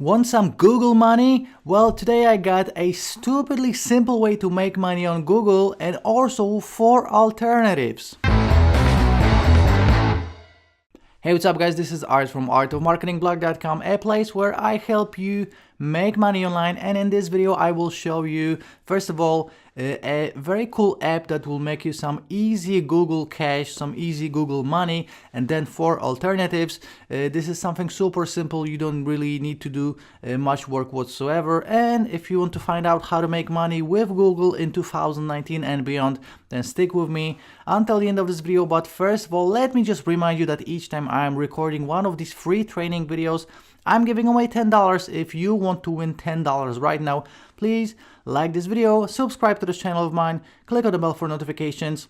Want some Google money? Well, today I got a stupidly simple way to make money on Google and also 4 alternatives. Hey, what's up guys? This is Art from artofmarketingblog.com, a place where I help you make money online, and in this video I will show you first of all a very cool app that will make you some easy Google Cash, some easy Google money, and then 4 alternatives. This is something super simple. You don't really need to do much work whatsoever, and if you want to find out how to make money with Google in 2019 and beyond, then stick with me until the end of this video. But first of all, let me just remind you that each time I'm recording one of these free training videos, I'm giving away $10. If you want to win $10 right now, please like this video, subscribe to this channel of mine, click on the bell for notifications,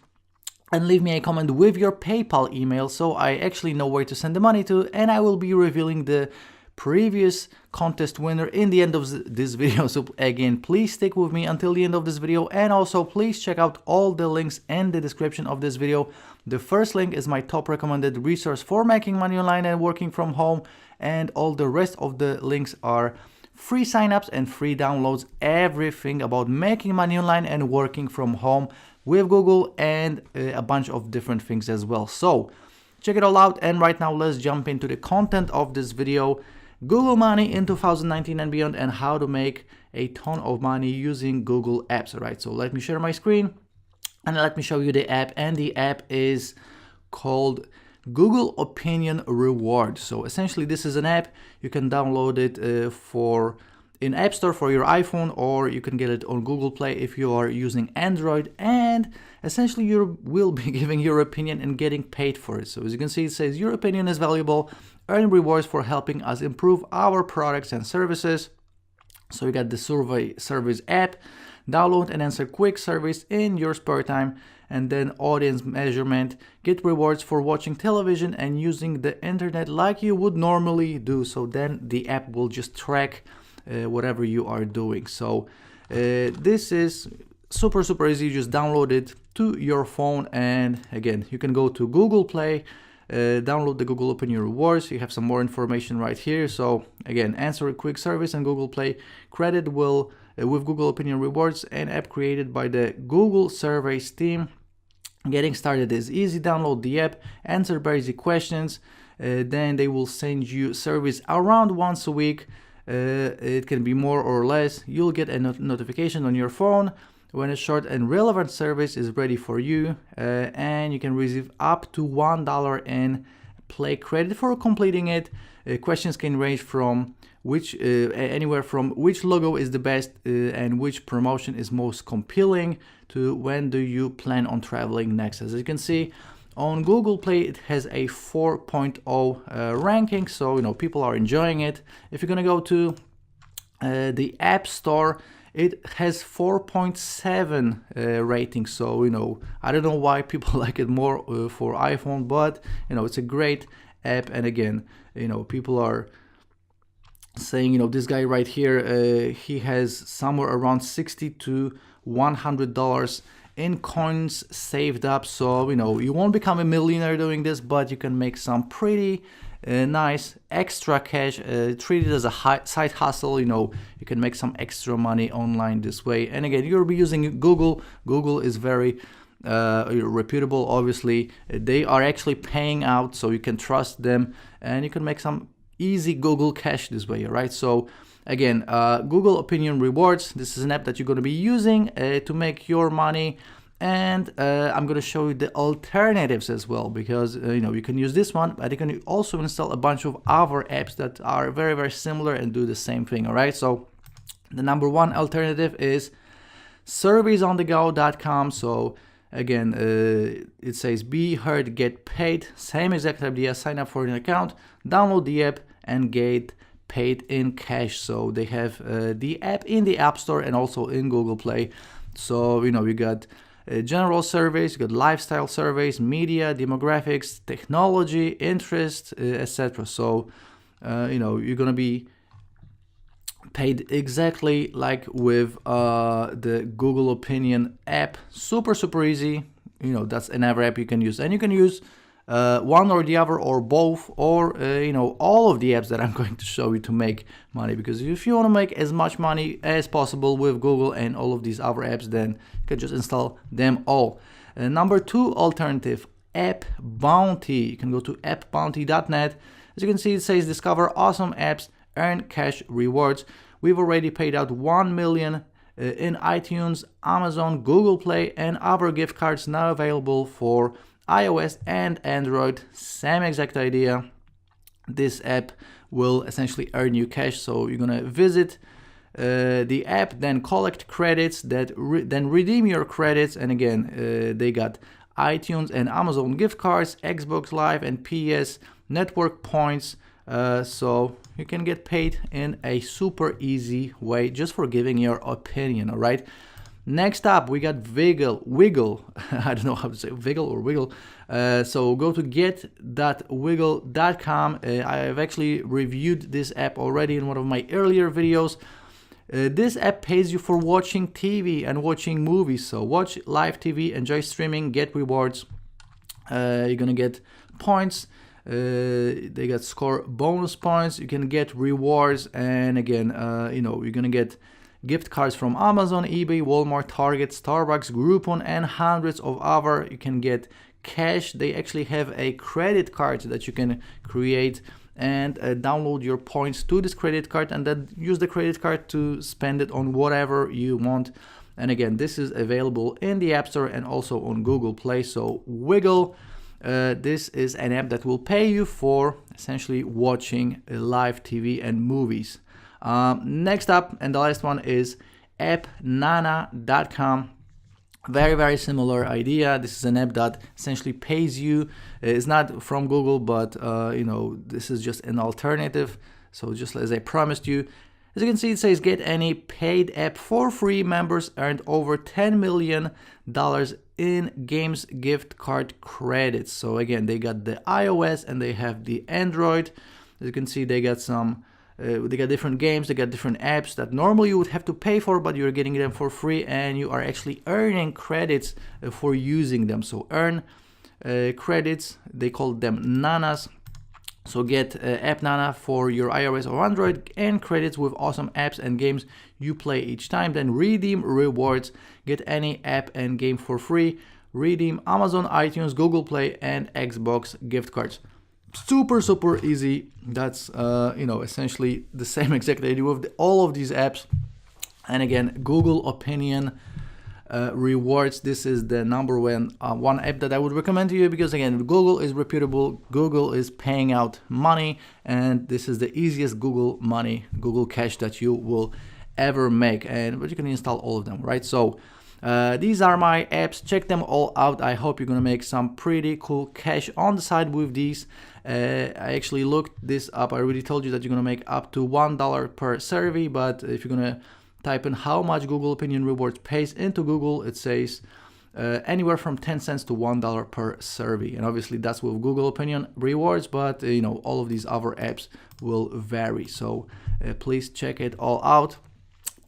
and leave me a comment with your PayPal email so I actually know where to send the money to, and I will be revealing the previous contest winner in the end of this video. So again, please stick with me until the end of this video, and also please check out all the links in the description of this video. The first link is my top recommended resource for making money online and working from home, and all the rest of the links are free signups and free downloads, everything about making money online and working from home with Google, and a bunch of different things as well. So check it all out, and right now let's jump into the content of this video: Google money in 2019 and beyond, and how to make a ton of money using Google apps. All right, so let me share my screen and let me show you the app, and the app is called Google Opinion Rewards. So essentially this is an app. You can download it in App Store for your iPhone, or you can get it on Google Play if you are using Android, and essentially you will be giving your opinion and getting paid for it. So as you can see, it says your opinion is valuable, earn rewards for helping us improve our products and services. So you got the surveys app, download and answer quick surveys in your spare time, and then audience measurement, get rewards for watching television and using the internet like you would normally do. So then the app will just track whatever you are doing. So this is super easy. You just download it to your phone, and again, you can go to Google Play, download the Google Opinion Rewards. You have some more information right here. So again, answer a quick service and Google Play credit will with Google Opinion Rewards, an app created by the Google Surveys team. Getting started is easy. Download the app, answer basic questions, then they will send you surveys around once a week. It can be more or less. You'll get a notification on your phone when a short and relevant service is ready for you, and you can receive up to $1 in Play credit for completing it. Questions can range from anywhere from which logo is the best and which promotion is most compelling to when do you plan on traveling next. As you can see, on Google Play it has a 4.0 ranking, so people are enjoying it. If you're gonna go to the App Store, it has 4.7 rating. So I don't know why people like it more for iPhone, but it's a great app. And again, people are saying, this guy right here, he has somewhere around $60 to $100 in coins saved up. So you won't become a millionaire doing this, but you can make some pretty nice extra cash. Treat it as a side hustle. You can make some extra money online this way. And again, you'll be using Google. Google is very reputable. Obviously, they are actually paying out, so you can trust them, and you can make some easy Google Cash this way. All right, so again, Google Opinion Rewards, this is an app that you're going to be using to make your money, and I'm going to show you the alternatives as well, because you can use this one, but you can also install a bunch of other apps that are very similar and do the same thing. All right, so the number one alternative is surveysonthego.com. So again, it says be heard, get paid. Same exact idea. Sign up for an account, download the app, and get paid in cash. So they have the app in the App Store and also in Google Play. So you got general surveys, you got lifestyle surveys, media, demographics, technology, interest, etc. So you're gonna be paid exactly like with the Google Opinion app. Super easy. That's another app you can use, and you can use one or the other or both, or all of the apps that I'm going to show you to make money. Because if you want to make as much money as possible with Google and all of these other apps, then you can just install them all. Number 2 alternative, App Bounty. You can go to appbounty.net. As you can see, it says discover awesome apps, earn cash rewards. We've already paid out 1 million in iTunes, Amazon, Google Play, and other gift cards now available for iOS and Android. Same exact idea. This app will essentially earn you cash. So you're gonna visit the app, then collect credits, then redeem your credits. And again, they got iTunes and Amazon gift cards, Xbox Live and PS network points. So you can get paid in a super easy way just for giving your opinion. All right. Next up, we got Wiggle. I don't know how to say Wiggle or Wiggle. So go to get.wiggle.com. I have actually reviewed this app already in one of my earlier videos. This app pays you for watching TV and watching movies. So watch live TV, enjoy streaming, get rewards. You're gonna get points. They got score bonus points. You can get rewards, and again, you're gonna get gift cards from Amazon, eBay, Walmart, Target, Starbucks, Groupon, and hundreds of other. You can get cash. They actually have a credit card that you can create and download your points to this credit card, and then use the credit card to spend it on whatever you want. And again, this is available in the App Store and also on Google Play. So Wiggle, this is an app that will pay you for essentially watching live TV and movies. Next up, and the last one, is appnana.com. Very, very similar idea. This is an app that essentially pays you. It's not from Google, but this is just an alternative. So just as I promised you, as you can see, it says get any paid app for free. Members earned over $10 million in games gift card credits. So again, they got the iOS and they have the Android. As you can see, they got some they got different games, they got different apps that normally you would have to pay for, but you're getting them for free, and you are actually earning credits for using them. So earn credits, they call them nanas. So get App Nana for your iOS or Android, and credits with awesome apps and games you play each time. Then redeem rewards, get any app and game for free. Redeem Amazon, iTunes, Google Play, and Xbox gift cards. Super, super easy. That's essentially the same exact idea with all of these apps. And again, Google Opinion rewards. This is the number one app that I would recommend to you, because again, Google is reputable, Google is paying out money, and this is the easiest Google money, Google Cash that you will ever make. But you can install all of them, right? So these are my apps. Check them all out. I hope you're gonna make some pretty cool cash on the side with these. I actually looked this up. I already told you that you're gonna make up to $1 per survey, but if you're gonna type in how much Google Opinion Rewards pays into Google, it says anywhere from 10 cents to $1 per survey. And obviously that's with Google Opinion Rewards, but all of these other apps will vary. So please check it all out.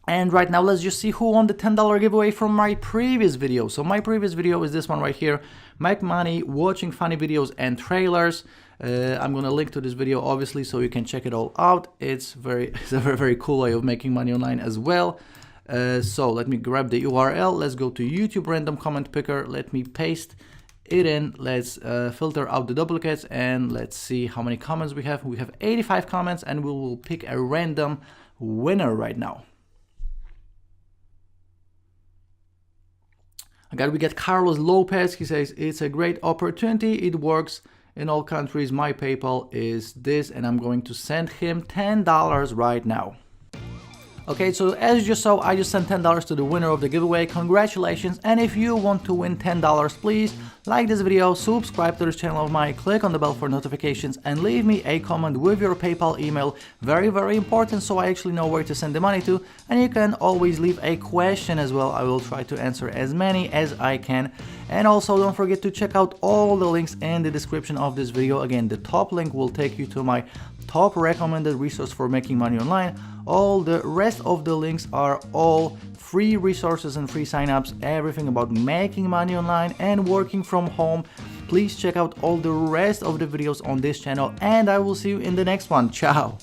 And right now, let's just see who won the $10 giveaway from my previous video. So my previous video is this one right here: make money watching funny videos and trailers. I'm gonna link to this video obviously, so you can check it all out. It's a very, very cool way of making money online as well. So let me grab the URL. Let's go to YouTube random comment picker. Let me paste it in. Let's filter out the duplicates, and let's see how many comments we have. We have 85 comments, and we will pick a random winner right now. We got Carlos Lopez. He says, it's a great opportunity. It works in all countries. My PayPal is this, and I'm going to send him $10 right now. Okay, so as you just saw, I just sent $10 to the winner of the giveaway. Congratulations. And if you want to win $10, please like this video, subscribe to this channel of mine, click on the bell for notifications, and leave me a comment with your PayPal email. Very, very important, so I actually know where to send the money to. And you can always leave a question as well. I will try to answer as many as I can. And also don't forget to check out all the links in the description of this video. Again, the top link will take you to my top recommended resource for making money online. All the rest of the links are all free resources and free signups, everything about making money online and working from home, please check out all the rest of the videos on this channel, and I will see you in the next one. Ciao.